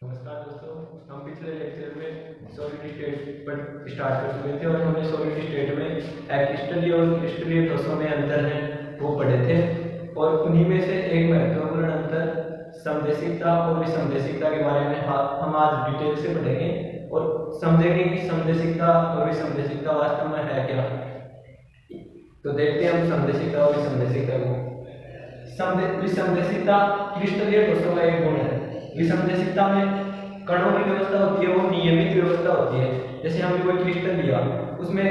नमस्कार दोस्तों। हम पिछले लेक्चर में सॉलिड स्टेट पर स्टार्ट कर चुके थे और हमने सॉलिड स्टेट में क्रिस्टलीय और क्रिस्टलीय ठोसों में अंतर है वो पढ़े थे। और उन्हीं में से एक महत्वपूर्ण अंतर समदेशिकता और विसमदेशिकता के बारे में हम आज डिटेल से पढ़ेंगे और समझेंगे कि समदेशिकता और विसमदेशिकता वास्तव में है क्या। तो देखते हैं हम समदेशिकता और विसमदेशिकता को। विसमदेशिकता क्रिस्टलीय ठोसों का एक गुण है। विसमदेशिकता में कणों की व्यवस्था होती है, वो नियमित व्यवस्था होती है। जैसे हमने कोई क्रिस्टल लिया, उसमें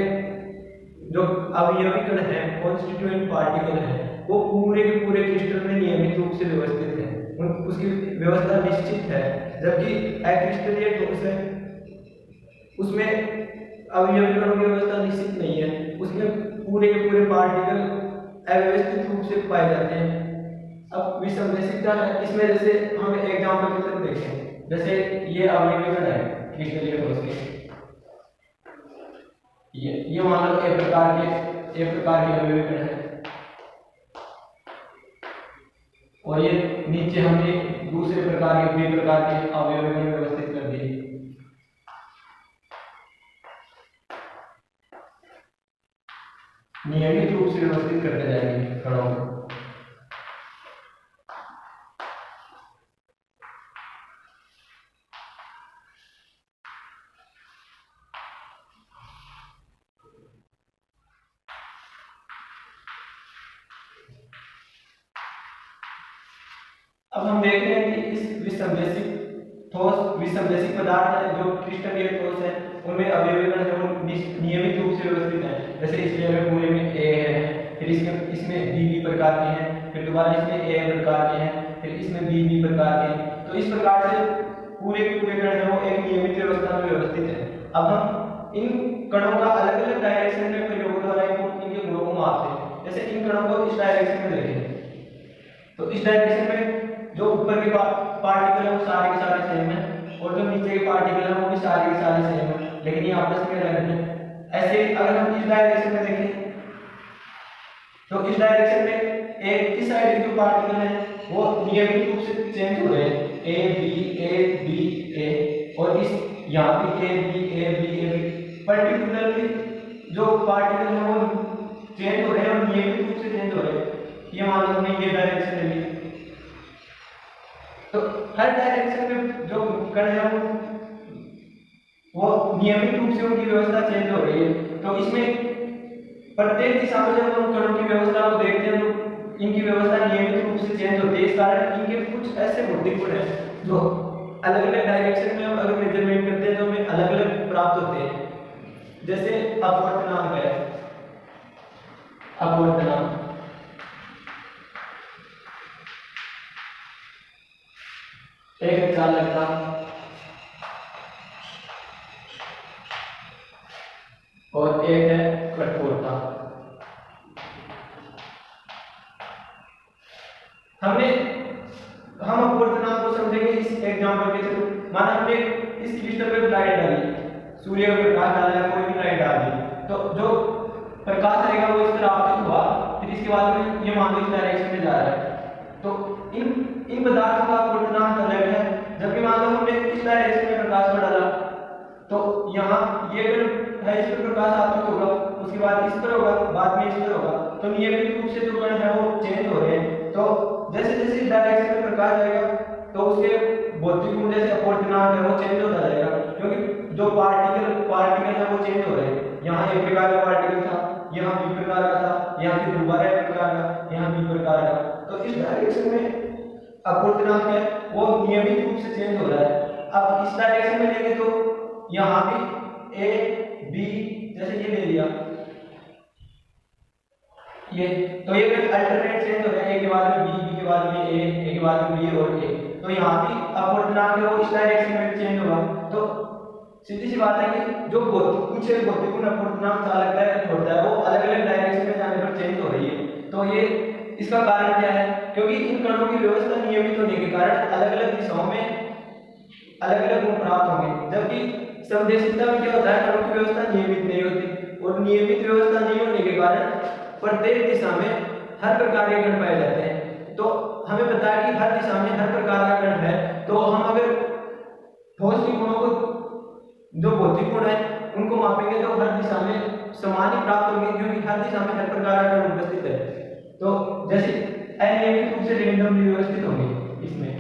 जो अवयवी कण है, कॉन्स्टिट्यूएंट पार्टिकल है, वो पूरे के पूरे क्रिस्टल में नियमित रूप से व्यवस्थित है, उसकी व्यवस्था निश्चित है। जबकि अक्रिस्टलीय ठोस है, उसमें अवयवी कणों की व्यवस्था निश्चित नहीं है, उसमें पूरे के पूरे पार्टिकल अव्यवस्थित रूप से पाए जाते हैं। अब विसमदेशिकता है, इसमें जैसे हम एग्जांपल की तरफ देखें, जैसे ये अवयवी कण है क्रिस्टलीय ठोस के, ये मान लो एक प्रकार के अवयवी कण है और ये नीचे हमने दूसरे प्रकार के अवयवी कण व्यवस्थित कर दिए। नियमित रूप से व्यवस्थित करते जाएंगे कणों को। अब हम देख रहे हैं कि इस विसमदेशिक पदार्थ है जो क्रिस्टलीय ठोस है, उनमें अवयवी कण है वो नियमित रूप से व्यवस्थित है। जैसे इस लेयर में पूरे में ए है, फिर इसमें बी प्रकार के हैं, फिर दोबारा इसमें ए प्रकार के हैं, फिर इसमें बी प्रकार के हैं। तो इस प्रकार से पूरे के पूरे कण है वो एक नियमित व्यवस्था में व्यवस्थित है। अब हम इन कणों का अलग अलग डायरेक्शन में प्रयोग द्वारा इनके गुणों को मापते हैं। जैसे इन कणों को इस डायरेक्शन में देखें, तो इस डायरेक्शन में जो ऊपर के पार्टिकल है वो सारे के सारे सेम है और जो नीचे के पार्टिकल है वो भी सारे के सारे सेम है, लेकिन ये आपस में अलग है। ऐसे अगर हम इस डायरेक्शन में देखें, तो इस डायरेक्शन में एक इस साइड के जो पार्टिकल है वो नियमित रूप से चेंज हो रहे हैं, ए बी ए, और इस यहाँ भी ए बी पर्टिकुलरली जो पार्टिकल है वो चेंज हो रहे हैं और नियमित रूप से चेंज हो रहे हैं। ये मान लो हमने ये डायरेक्शन ले ली, तो हर डायरेक्शन में जो कण है वो नियमित रूप से उनकी व्यवस्था चेंज हो रही है। तो इसमें प्रत्येक दिशा में जब हम कणों की व्यवस्था को देखते हैं तो इनकी व्यवस्था नियमित रूप से चेंज होती है। इस कारण इनके कुछ ऐसे भौतिक गुण हैं जो अलग अलग डायरेक्शन में हम अगर मेजरमेंट करते हैं तो हमें अलग अलग प्राप्त होते हैं। जैसे अपवर्तनांक है, अपवर्तनांक एक चालकता और एक है कठोरता। हम अपवर्तनांक को समझेंगे इस एग्जांपल के थ्रू। माना हमने इस क्रिस्टल पे लाइट डाली, सूर्य का प्रकाश डाला है, कोई भी लाइट डाल दी, तो जो प्रकाश आएगा वो इस तरह आपतित हुआ, फिर इसके बाद में ये मान लो इस डायरेक्शन में जा रहा है। तो इन पदार्थों का अपवर्तनांक अलग है। जबकि मान लो हमने इस डायरेक्शन में प्रकाश को डाला, तो यहाँ ये है, इस पर प्रकाश आपतित होगा, उसके बाद इस पर होगा, बाद में इस पर होगा। तो नियमित रूप से जो कण है वो चेंज हो रहे हैं। तो जैसे जैसे इस डायरेक्शन में प्रकाश आएगा तो उसके भौतिक गुण जैसे अपवर्तनांक है वो चेंज होता जाएगा, क्योंकि जो पार्टिकल है वो चेंज हो रहे हैं। यहाँ एक प्रकार का पार्टिकल था, यहाँ बी प्रकार का था, यहाँ फिर दोबारा एक प्रकार का, यहाँ बी प्रकार का। तो इस डायरेक्शन में अपवर्तनांक है वो नियमित रूप से चेंज हो रहा है। अब इस डायरेक्शन में लेंगे तो यहाँ भी ए बी, जैसे ये ले लिया ये, तो ये अल्टरनेट चेंज हो रहा है, ए के बाद में बी के बाद में ए के बाद में बी और ए। तो यहाँ भी अपवर्तनांक है वो इस डायरेक्शन में चेंज होगा। तो सीधी सी बात है कि जो कुछ भौतिक गुण अपवर्तनांक चालकता है कठोरता है वो अलग अलग डायरेक्शन में जाने पर चेंज हो रही है। तो ये इसका कारण क्या है? क्योंकि इन कणों की व्यवस्था नियमित होने के कारण अलग अलग दिशाओं में अलग अलग गुण प्राप्त होंगे। जबकि समदेशिकता में क्या होता है, कणों की व्यवस्था नियमित नहीं होती और नियमित व्यवस्था नहीं होने के कारण प्रत्येक दिशा में हर प्रकार के कण पाए जाते हैं। तो हमें पता है कि हर दिशा में हर प्रकार का कण है, तो हम अगर ठोस के गुणों को, जो भौतिक गुण है उनको मापेंगे तो हर दिशा में समान ही प्राप्त होंगे, क्योंकि हर दिशा में हर प्रकार का कण उपस्थित है। तो जैसे अनियमित रूप से रेंडमली व्यवस्थित होंगे इसमें,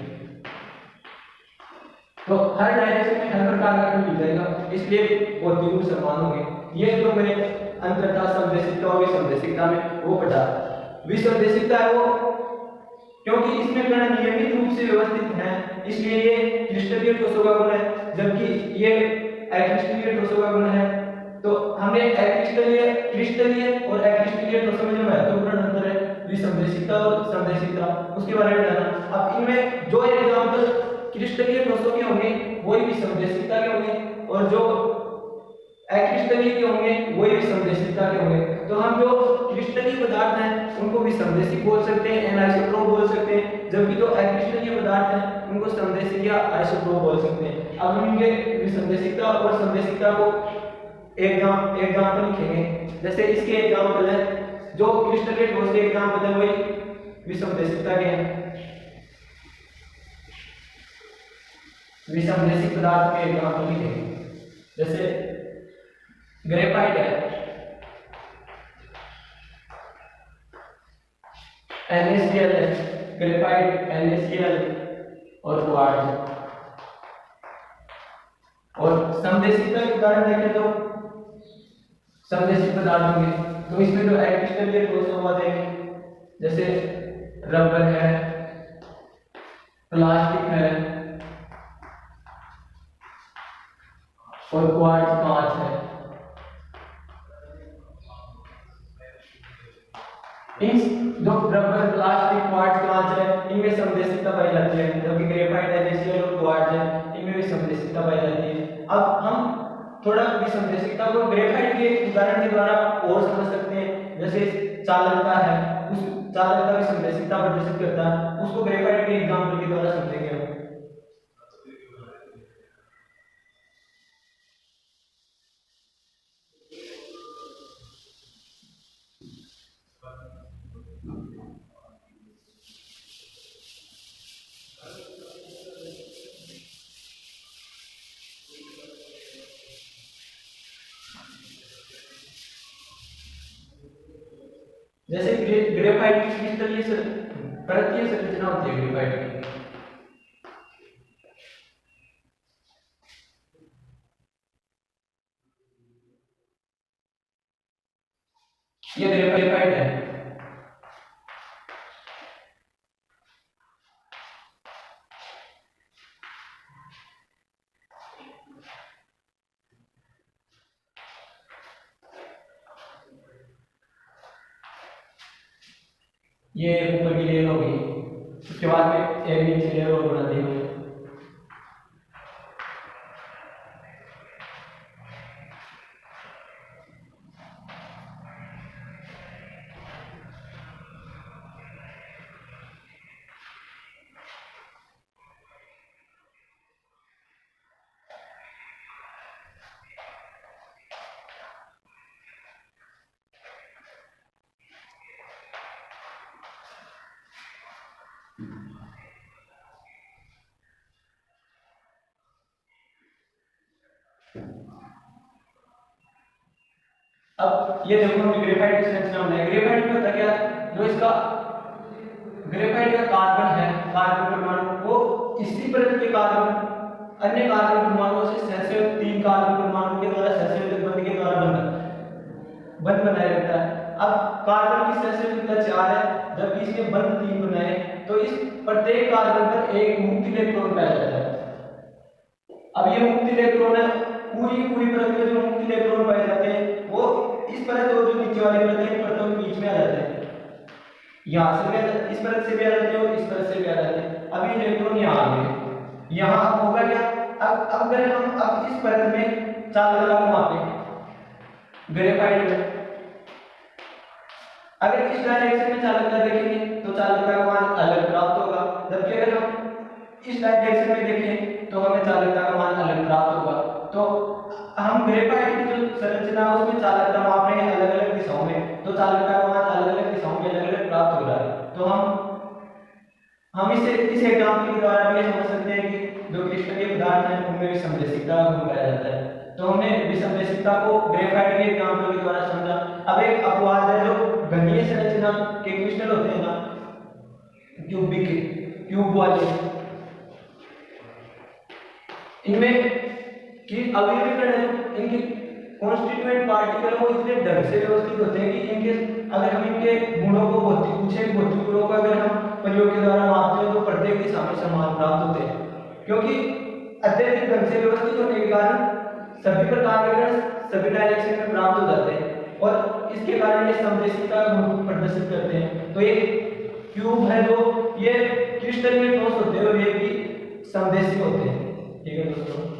तो हर डायरेक्शन में हर प्रकार का कण मिल जाएगा, इसलिए भौतिक गुण समान होंगे। ये जो मैंने अंततः संदेशिकता और विसंदेशिकता में वो पढ़ा। विसंदेशिकता है वो क्योंकि इसमें कण नियमित रूप से व्यवस्थित हैं, इसलिए ये क्रिस्टलीय ठोसों का गुण है, जबकि ये अक्रिस्टलीय ठोसों का गुण है। तो हमने क्रिस्टलीय और अक्रिस्टलीय ठोसों में जो महत्वपूर्ण अंतर है विसंदेशिकता और संदेशिकता, उसके बारे में जाना। अब इनमें जो एग्जांपल क्रिस्टलीय ठोसों के होंगे वही विसंदेशिकता के होंगे, और जो अक्रिस्टलीय के होंगे वही विसंदेशिकता के होंगे। तो हम जो क्रिस्टलीय पदार्थ हैं उनको विसंदेशिक बोल सकते हैं, एनाइसोट्रोप बोल सकते हैं, जबकि जो अक्रिस्टलीय पदार्थ हैं उनको संदेशिक या आइसोट्रोप बोल सकते हैं। अब हम इनके विसंदेशिकता और संदेशिकता को एग्जांपल लिखेंगे। जैसे इसके एग्जांपल है, जो क्रिस्टलीय ठोस के एग्जांपल है वही विसंदेशिकता के हैं। विसंदेशिक पदार्थ के एग्जांपल लिखेंगे, जैसे ग्रेफाइट है, NaCl है, ग्रेफाइट NaCl और क्वार्ट्ज। और समदेशिकता के उदाहरण देखें तो समदेशिक पदार्थ होंगे, तो इसमें जो अक्रिस्टलीय ठोस होगा देंगे, जैसे रबर है, प्लास्टिक है और क्वार्ट्ज कांच है। इन जो रबर, प्लास्टिक, क्वार्ट्ज, कांच है इनमें समदेशिकता पाई जाती है, जबकि ग्रेफाइट, NaCl और क्वार्ट्ज है इनमें भी समदेशिकता पाई जाती है। अब हम थोड़ा विसंदेशिकता को ग्रेफाइट के उदाहरण के द्वारा और समझ सकते हैं। जैसे चालकता है, उस चालकता विसंदेशिकता प्रदर्शित करता है, उसको ग्रेफाइट के एग्जांपल के द्वारा समझेंगे हम। जैसे ग्रेफाइट की क्रिस्टलीय परतीय संरचना होती है ग्रेफाइट की, ये ग्रेफाइट है। ये ऊपर की लेयर होगी, उसके बाद में एक नीचे लेयर और बना दी होगी। अब ये देखो हमने ग्रेफाइट की संरचना बनाई। ग्रेफाइट में होता क्या, जो इसका ग्रेफाइट का कार्बन है, कार्बन परमाणु वो इसी परत के कार्बन अन्य कार्बन परमाणुओं से सहसंयोजक 3 कार्बन परमाणु के द्वारा सहसंयोजक बंध के द्वारा बंध बनाया रहता है। अब कार्बन की सहसंयोजकता 4 है, जबकि इसके बंध 3 बनाए, तो इस प्रत्येक कार्बन पर एक मुक्त इलेक्ट्रॉन पाया जाता है। अब ये मुक्त इलेक्ट्रॉन है, पूरी परत में जो मुक्त इलेक्ट्रॉन पाए जाते हैं वो इस परत और जो नीचे वाली परत है इन परतों के बीच में आ जाते हैं। यहाँ से भी इस परत से भी आ जाते हैं और इस परत से भी आ जाते हैं। अब ये इलेक्ट्रॉन यहाँ आ गए, यहाँ अब होगा क्या, अब अगर हम अब इस परत में चालकता को मापें ग्रेफाइट में, अगर इस डायरेक्शन में चालकता देखेंगे तो चालकता का मान अलग प्राप्त होगा, जबकि अगर हम इस डायरेक्शन में देखें तो हमें चालकता का मान अलग प्राप्त होगा। तो हम ग्रेफाइट की जो संरचना है उसमें चालकता माप रहे हैं अलग अलग दिशाओं में, तो चालकता का मान अलग अलग दिशाओं में अलग अलग प्राप्त हो रहा है। तो हम इसे इस एग्जांपल के द्वारा भी समझ सकते हैं कि जो क्रिस्टलीय पदार्थ हैं उनमें विसंदेशिकता का गुण पाया जाता है। तो हमने विसंदेशिकता को ग्रेफाइट के एग्जांपल के द्वारा समझा। अब एक अपवाद है, जो घनीय संरचना के क्रिस्टल होते हैं ना, क्यूबिक क्यूब वाले, इनमें कि अवयवी कण है, इनके कॉन्स्टिट्यूएंट पार्टिकल वो इतने ढंग से व्यवस्थित होते हैं कि इनके अगर हम इनके गुणों को कुछ एक भौतिक गुणों को अगर हम प्रयोग के द्वारा मापते हैं तो प्रत्येक के सामने समान प्राप्त होते हैं, क्योंकि अत्यधिक ढंग से व्यवस्थित होने के कारण सभी प्रकार के कण सभी डायरेक्शन में प्राप्त हो जाते हैं और इसके कारण ये समदेशिकता गुण प्रदर्शित करते हैं। तो ये क्यूब है जो ये क्रिस्टलीय ठोस होते हैं और ये भी समदेशी होते हैं। ठीक है दोस्तों।